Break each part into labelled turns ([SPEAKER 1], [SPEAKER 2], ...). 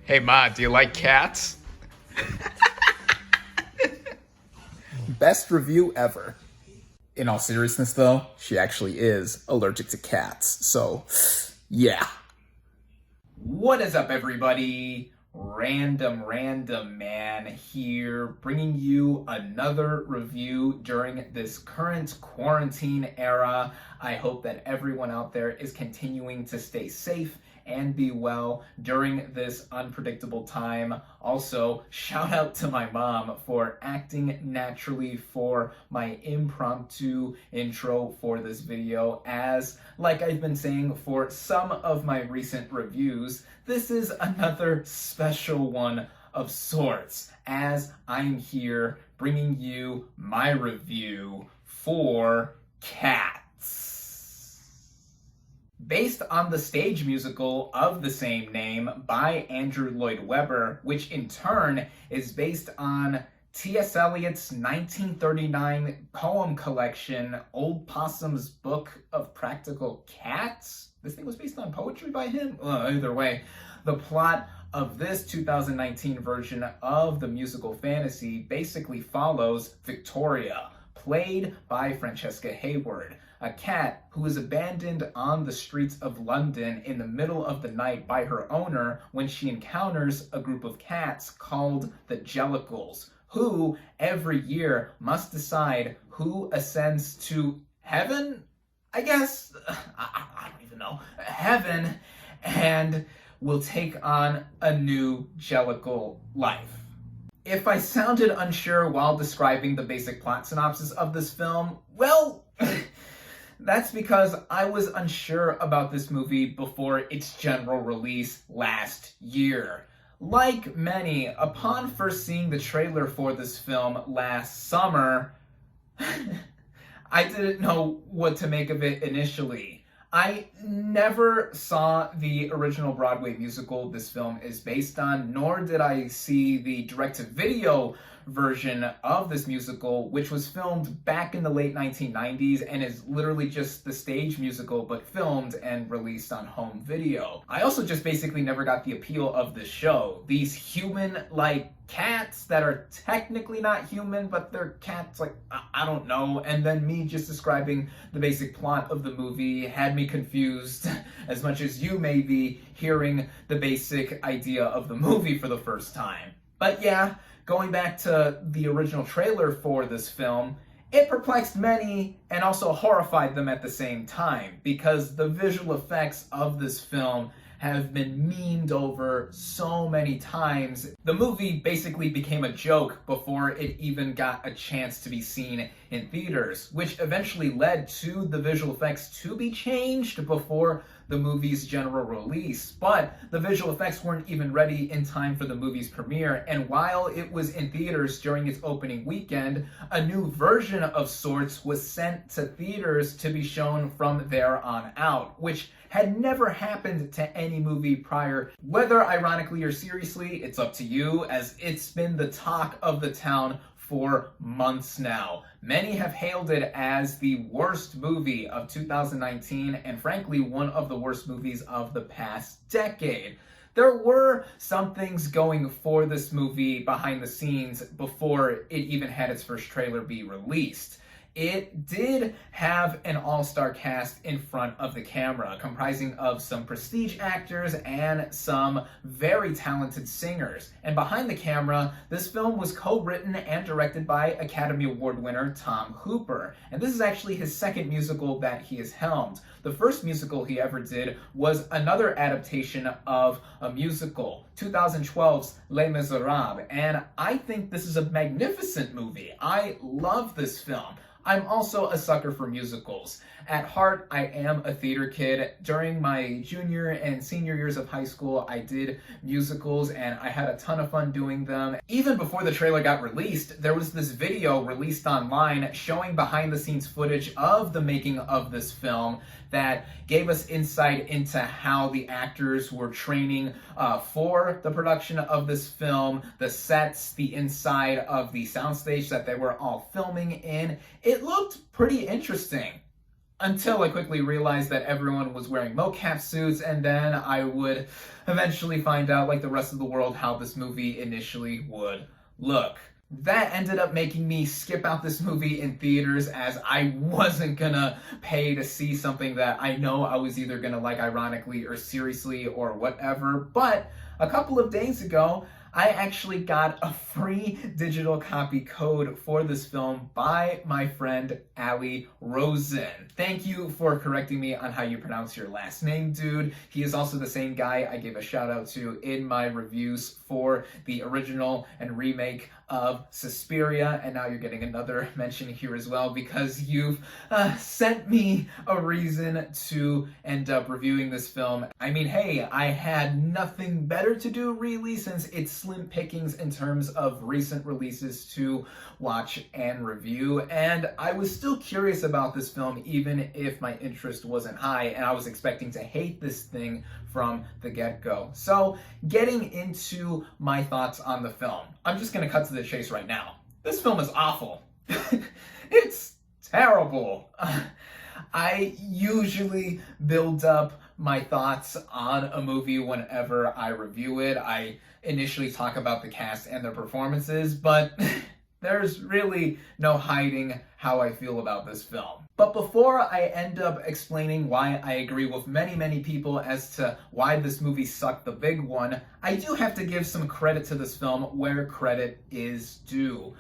[SPEAKER 1] Hey Ma, do you like cats?
[SPEAKER 2] Best review ever. In all seriousness though, she actually is allergic to cats, so yeah.
[SPEAKER 3] What is up, everybody? Random Man here, bringing you another review during this current quarantine era. I hope that everyone out there is continuing to stay safe and be well during this unpredictable time. Also, shout out to my mom for acting naturally for my impromptu intro for this video, as, like I've been saying for some of my recent reviews, this is another special one of sorts, as I'm here bringing you my review for Cats. Based on the stage musical of the same name by Andrew Lloyd Webber, which in turn is based on T.S. Eliot's 1939 poem collection, Old Possum's Book of Practical Cats? This thing was based on poetry by him? Either way, the plot of this 2019 version of the musical fantasy basically follows Victoria, played by Francesca Hayward, a cat who is abandoned on the streets of London in the middle of the night by her owner when she encounters a group of cats called the Jellicles, who every year must decide who ascends to heaven? I guess, I don't even know, heaven, and will take on a new Jellicle life. If I sounded unsure while describing the basic plot synopsis of this film, well, that's because I was unsure about this movie before its general release last year. Like many, upon first seeing the trailer for this film last summer, I didn't know what to make of it initially. I never saw the original Broadway musical this film is based on, nor did I see the direct-to-video version of this musical, which was filmed back in the late 1990s and is literally just the stage musical but filmed and released on home video. I also just basically never got the appeal of this show. These human-like cats that are technically not human, but they're cats, like, I don't know. And then me just describing the basic plot of the movie had me confused as much as you may be hearing the basic idea of the movie for the first time. But yeah, going back to the original trailer for this film, it perplexed many and also horrified them at the same time, because the visual effects of this film have been memed over so many times. The movie basically became a joke before it even got a chance to be seen in theaters, which eventually led to the visual effects to be changed before the movie's general release. But the visual effects weren't even ready in time for the movie's premiere, and while it was in theaters during its opening weekend, a new version of sorts was sent to theaters to be shown from there on out, which had never happened to any movie prior. Whether ironically or seriously, it's up to you, as it's been the talk of the town for months now. Many have hailed it as the worst movie of 2019, and frankly, one of the worst movies of the past decade. There were some things going for this movie behind the scenes before it even had its first trailer be released. It did have an all-star cast in front of the camera, comprising of some prestige actors and some very talented singers. And behind the camera, this film was co-written and directed by Academy Award winner Tom Hooper. And this is actually his second musical that he has helmed. The first musical he ever did was another adaptation of a musical, 2012's Les Miserables. And I think this is a magnificent movie. I love this film. I'm also a sucker for musicals. At heart, I am a theater kid. During my junior and senior years of high school, I did musicals and I had a ton of fun doing them. Even before the trailer got released, there was this video released online showing behind the scenes footage of the making of this film that gave us insight into how the actors were training for the production of this film, the sets, the inside of the soundstage that they were all filming in. It looked pretty interesting. until I quickly realized that everyone was wearing mocap suits, and then I would eventually find out, like the rest of the world, how this movie initially would look. That ended up making me skip out this movie in theaters, as I wasn't gonna pay to see something that I know I was either gonna like ironically or seriously or whatever. But a couple of days ago, I actually got a free digital copy code for this film by my friend Ali Rosen. Thank you for correcting me on how you pronounce your last name, dude. He is also the same guy I gave a shout out to in my reviews for the original and remake of Suspiria, and now you're getting another mention here as well because you've sent me a reason to end up reviewing this film. I mean, hey, I had nothing better to do really, since it's slim pickings in terms of recent releases to watch and review, and I was still curious about this film even if my interest wasn't high, and I was expecting to hate this thing from the get-go. So, getting into my thoughts on the film, I'm just gonna cut to the chase right now. This film is awful. It's terrible. I usually build up my thoughts on a movie whenever I review it. I initially talk about the cast and their performances, but there's really no hiding how I feel about this film. But before I end up explaining why I agree with many people as to why this movie sucked the big one, I do have to give some credit to this film where credit is due.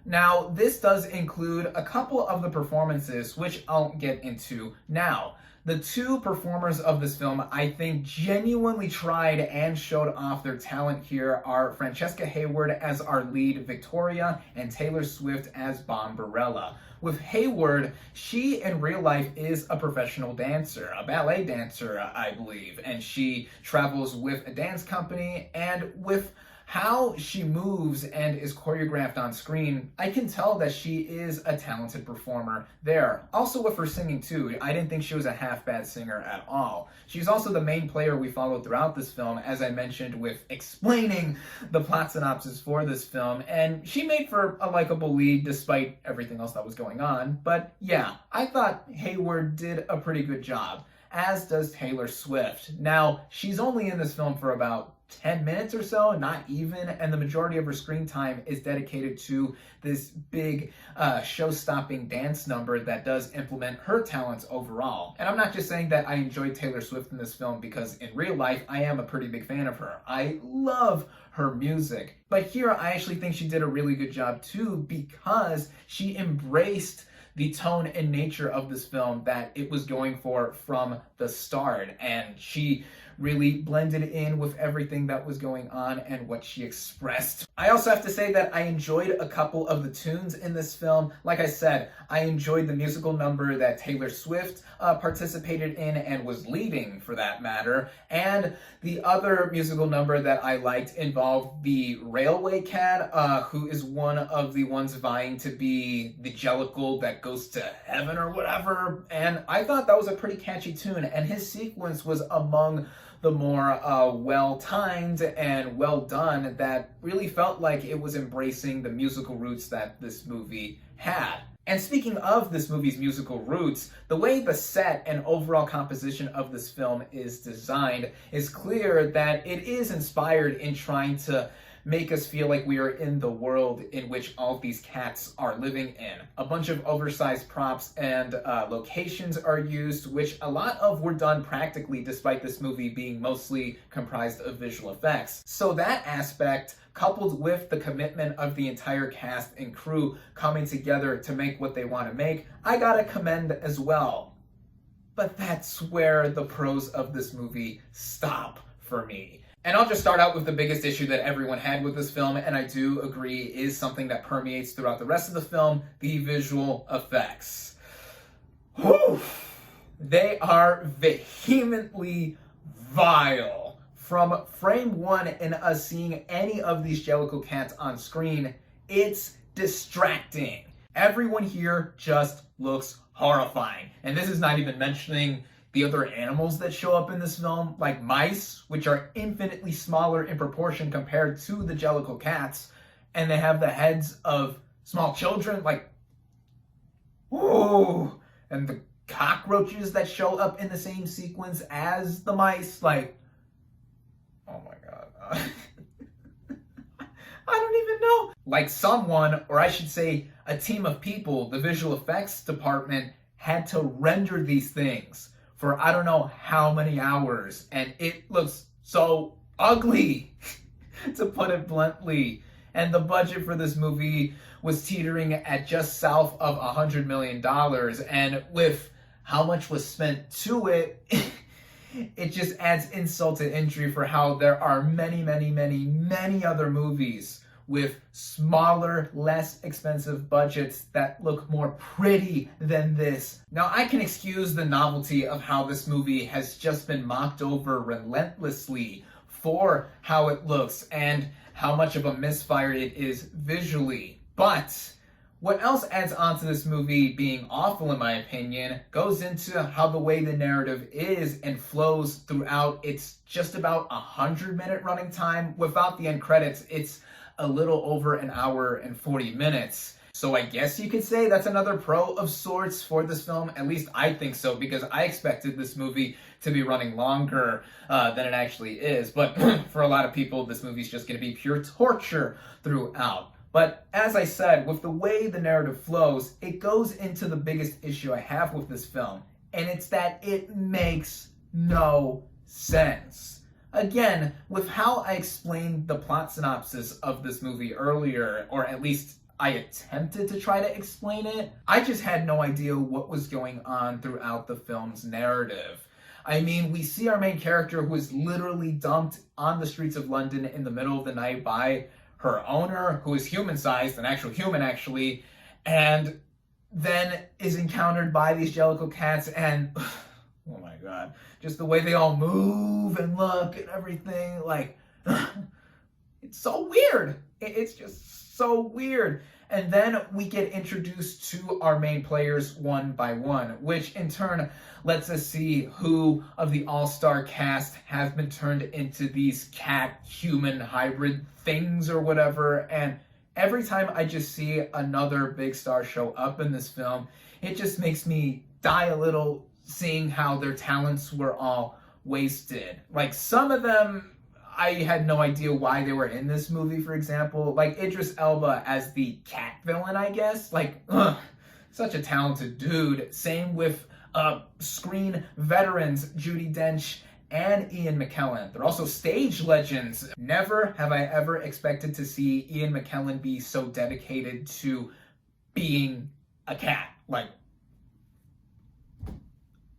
[SPEAKER 3] Now, this does include a couple of the performances, which I'll get into now. The two performers of this film I think genuinely tried and showed off their talent here are Francesca Hayward as our lead Victoria and Taylor Swift as Bombarella. With Hayward, she in real life is a professional dancer, a ballet dancer, I believe, and she travels with a dance company, and with how she moves and is choreographed on screen, I can tell that she is a talented performer there. Also with her singing too, I didn't think she was a half-bad singer at all. She's also the main player we followed throughout this film, as I mentioned with explaining the plot synopsis for this film, and she made for a likable lead despite everything else that was going on. But yeah, I thought Hayward did a pretty good job, as does Taylor Swift. Now, she's only in this film for about 10 minutes or so, not even, and the majority of her screen time is dedicated to this big show-stopping dance number that does implement her talents overall. And I'm not just saying that I enjoyed Taylor Swift in this film, because in real life I am a pretty big fan of her. I love her music. But here I actually think she did a really good job too, because she embraced the tone and nature of this film that it was going for from the start, and she really blended in with everything that was going on and what she expressed. I also have to say that I enjoyed a couple of the tunes in this film. Like I said, I enjoyed the musical number that Taylor Swift participated in and was leading, for that matter, and the other musical number that I liked involved the Railway Cat, who is one of the ones vying to be the Jellicle that goes to heaven or whatever, and I thought that was a pretty catchy tune, and his sequence was among the more well-timed and well-done that really felt like it was embracing the musical roots that this movie had. And speaking of this movie's musical roots, the way the set and overall composition of this film is designed is clear that it is inspired in trying to make us feel like we are in the world in which all of these cats are living in. A bunch of oversized props and locations are used, which a lot of were done practically despite this movie being mostly comprised of visual effects. So that aspect, coupled with the commitment of the entire cast and crew coming together to make what they want to make, I gotta commend as well. But that's where the pros of this movie stop for me. And I'll just start out with the biggest issue that everyone had with this film, and I do agree is something that permeates throughout the rest of the film: the visual effects. Whew. They are vehemently vile. From frame one and us seeing any of these Jellicle cats on screen, it's distracting. Everyone here just looks horrifying. And this is not even mentioning the other animals that show up in this film, like mice, which are infinitely smaller in proportion compared to the Jellicle cats, and they have the heads of small children, like, ooh, and the cockroaches that show up in the same sequence as the mice. Like, oh my god. I don't even know. Like someone, or I should say a team of people, the visual effects department had to render these things for I don't know how many hours, and it looks so ugly, to put it bluntly. And the budget for this movie was teetering at just south of $100 million, and with how much was spent to it, it just adds insult to injury for how there are many other movies with smaller, less expensive budgets that look more pretty than this. Now, I can excuse the novelty of how this movie has just been mocked over relentlessly for how it looks and how much of a misfire it is visually. But what else adds on to this movie being awful, in my opinion, goes into how the way the narrative is and flows throughout. It's just about 100-minute running time. Without the end credits, it's a little over an hour and 40 minutes. So I guess you could say that's another pro of sorts for this film. At least I think so, because I expected this movie to be running longer than it actually is. But for a lot of people, this movie's just going to be pure torture throughout. But as I said, with the way the narrative flows, it goes into the biggest issue I have with this film, and it's that it makes no sense. Again, with how I explained the plot synopsis of this movie earlier, or at least I attempted to try to explain it, I just had no idea what was going on throughout the film's narrative. I mean, we see our main character who is literally dumped on the streets of London in the middle of the night by her owner, who is human-sized, an actual human actually, and then is encountered by these jellicle cats, and oh my god, just the way they all move and look and everything, like, it's so weird. It's just so weird. And then we get introduced to our main players one by one, which in turn lets us see who of the all-star cast have been turned into these cat-human hybrid things or whatever. And every time I just see another big star show up in this film, it just makes me die a little seeing how their talents were all wasted. Like, some of them, I had no idea why they were in this movie, for example. Like Idris Elba as the cat villain, I guess. Like, such a talented dude. Same with screen veterans Judi Dench and Ian McKellen. They're also stage legends. Never have I ever expected to see Ian McKellen be so dedicated to being a cat. Like,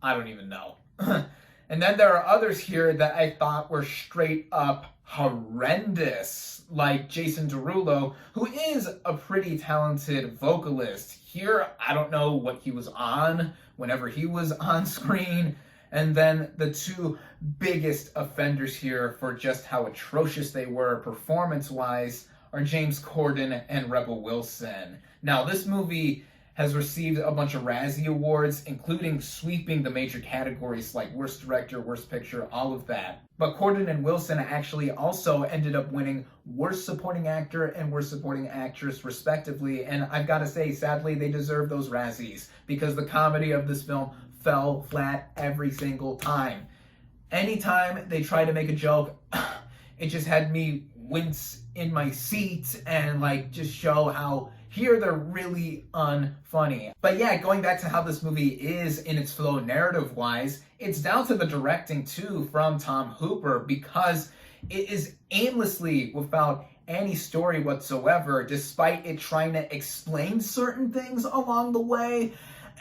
[SPEAKER 3] I don't even know. And then there are others here that I thought were straight up horrendous, like Jason Derulo, who is a pretty talented vocalist. Here, I don't know what he was on whenever he was on screen. And then the two biggest offenders here for just how atrocious they were performance-wise are James Corden and Rebel Wilson. Now, this movie has received a bunch of Razzie Awards, including sweeping the major categories like Worst Director, Worst Picture, all of that. But Corden and Wilson actually also ended up winning Worst Supporting Actor and Worst Supporting Actress, respectively. And I've got to say, sadly, they deserve those Razzies, because the comedy of this film fell flat every single time. Anytime they tried to make a joke, it just had me wince in my seat and like just show how here they're really unfunny. But yeah, going back to how this movie is in its flow narrative-wise, it's down to the directing too from Tom Hooper, because it is aimlessly without any story whatsoever, despite it trying to explain certain things along the way,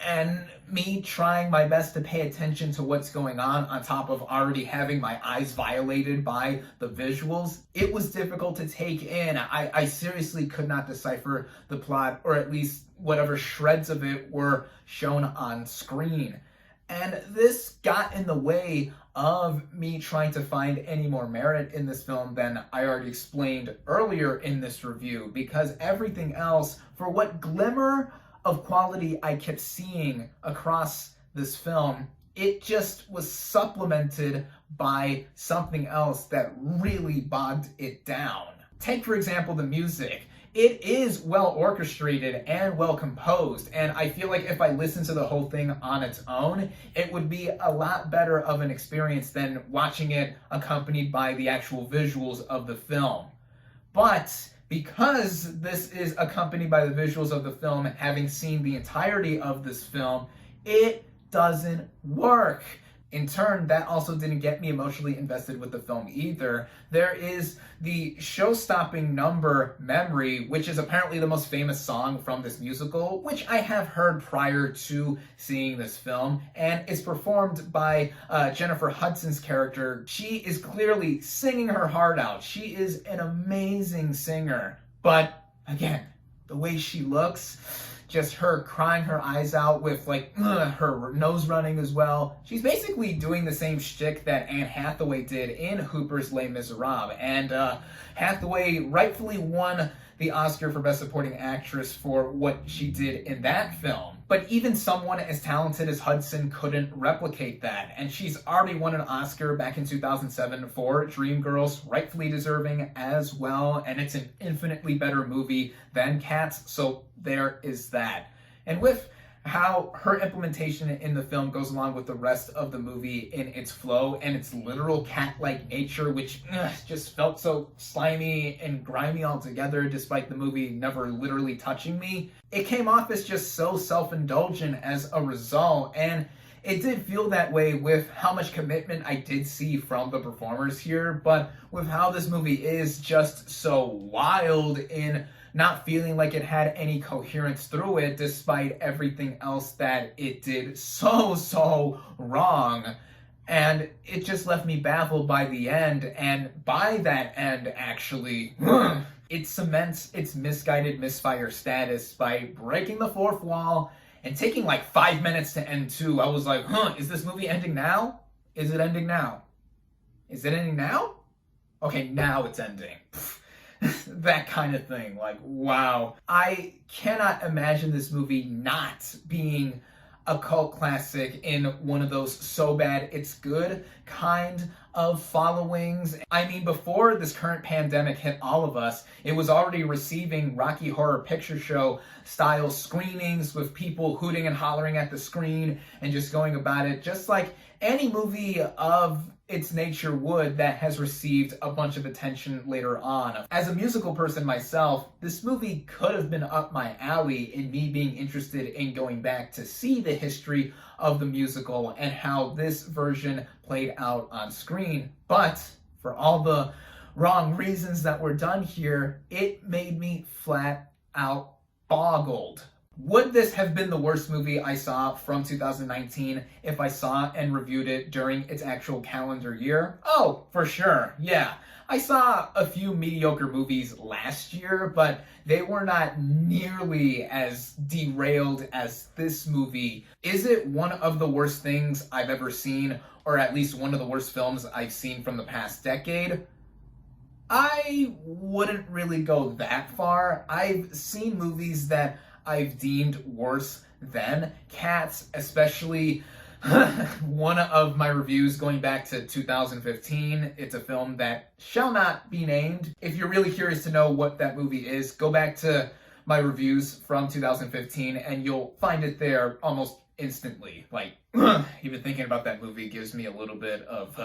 [SPEAKER 3] and me trying my best to pay attention to what's going on top of already having my eyes violated by the visuals. It was difficult to take in. I seriously could not decipher the plot, or at least whatever shreds of it were shown on screen. And this got in the way of me trying to find any more merit in this film than I already explained earlier in this review, because everything else, for what glimmer of quality I kept seeing across this film, it just was supplemented by something else that really bogged it down. Take, for example, the music. it is well orchestrated and well composed, and I feel like if I listened to the whole thing on its own, it would be a lot better of an experience than watching it accompanied by the actual visuals of the film. But because this is accompanied by the visuals of the film, having seen the entirety of this film, it doesn't work. In turn, that also didn't get me emotionally invested with the film either. There is the show-stopping number Memory, which is apparently the most famous song from this musical, which I have heard prior to seeing this film, and it's performed by Jennifer Hudson's character. She is clearly singing her heart out. She is an amazing singer, but again, the way she looks, just her crying her eyes out with like her nose running as well. She's basically doing the same shtick that Anne Hathaway did in Hooper's Les Miserables, and Hathaway rightfully won the Oscar for Best Supporting Actress for what she did in that film. But even someone as talented as Hudson couldn't replicate that, and she's already won an Oscar back in 2007 for Dreamgirls, rightfully deserving as well, and it's an infinitely better movie than Cats, so there is that. And with how her implementation in the film goes along with the rest of the movie in its flow and its literal cat-like nature, which just felt so slimy and grimy altogether, despite the movie never literally touching me, it came off as just so self-indulgent as a result, and it did feel that way with how much commitment I did see from the performers here, but with how this movie is just so wild in not feeling like it had any coherence through it, despite everything else that it did so wrong. And it just left me baffled by the end, and by that end, actually, it cements its misguided misfire status by breaking the fourth wall and taking like 5 minutes to end too. I was like, is this movie ending now? Is it ending now? Is it ending now? Okay, now it's ending. That kind of thing. Like, wow. I cannot imagine this movie not being a cult classic in one of those so bad it's good kind of followings. I mean, before this current pandemic hit all of us, it was already receiving Rocky Horror Picture Show style screenings with people hooting and hollering at the screen and just going about it just like any movie of its nature would that has received a bunch of attention later on. As a musical person myself, this movie could have been up my alley in me being interested in going back to see the history of the musical and how this version played out on screen. But for all the wrong reasons that were done here, it made me flat out boggled. Would this have been the worst movie I saw from 2019 if I saw and reviewed it during its actual calendar year? Oh, for sure, yeah. I saw a few mediocre movies last year, but they were not nearly as derailed as this movie. Is it one of the worst things I've ever seen, or at least one of the worst films I've seen from the past decade? I wouldn't really go that far. I've seen movies that I've deemed worse than Cats, especially one of my reviews going back to 2015. It's a film that shall not be named. If you're really curious to know what that movie is, go back to my reviews from 2015 and you'll find it there almost instantly. Like, even thinking about that movie gives me a little bit of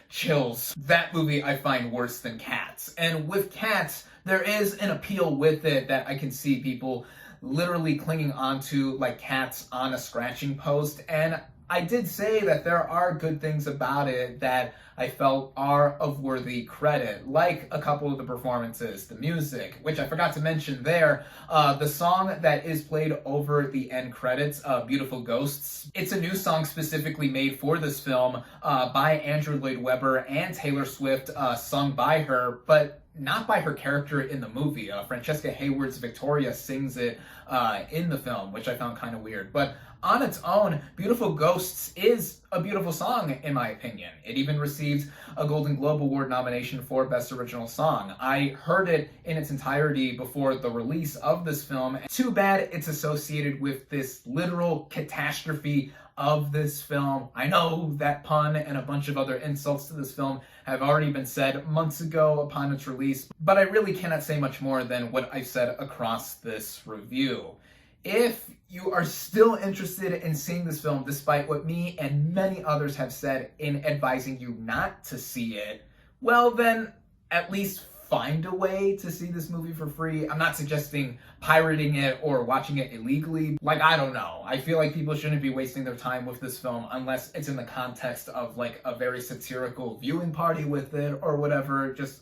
[SPEAKER 3] chills. That movie I find worse than Cats. And with Cats, there is an appeal with it that I can see people literally clinging onto like cats on a scratching post, and I did say that there are good things about it that I felt are of worthy credit, like a couple of the performances, the music, which I forgot to mention there, the song that is played over the end credits, Beautiful Ghosts. It's a new song specifically made for this film by Andrew Lloyd Webber and Taylor Swift, sung by her, but not by her character in the movie. Francesca Hayward's Victoria sings it in the film, which I found kind of weird. But on its own, Beautiful Ghosts is a beautiful song, in my opinion. It even received a Golden Globe Award nomination for Best Original Song. I heard it in its entirety before the release of this film. Too bad it's associated with this literal catastrophe of this film. I know that pun and a bunch of other insults to this film have already been said months ago upon its release, but I really cannot say much more than what I've said across this review. If you are still interested in seeing this film, despite what me and many others have said in advising you not to see it, well then, at least find a way to see this movie for free. I'm not suggesting pirating it or watching it illegally. Like, I don't know. I feel like people shouldn't be wasting their time with this film unless it's in the context of like a very satirical viewing party with it or whatever. Just,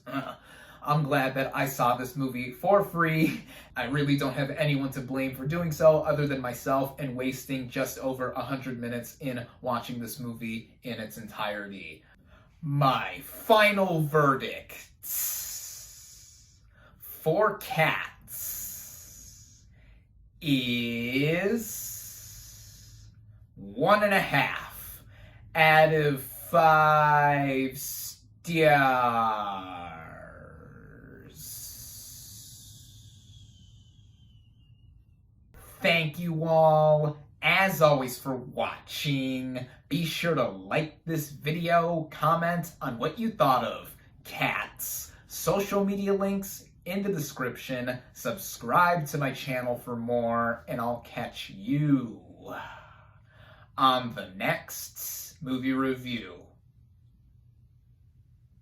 [SPEAKER 3] I'm glad that I saw this movie for free. I really don't have anyone to blame for doing so other than myself and wasting just over 100 minutes in watching this movie in its entirety. My final verdict for Cats is 1.5 out of 5 stars. Thank you all, as always, for watching. Be sure to like this video, comment on what you thought of Cats. Social media links in the description. Subscribe to my channel for more, and I'll catch you on the next movie review.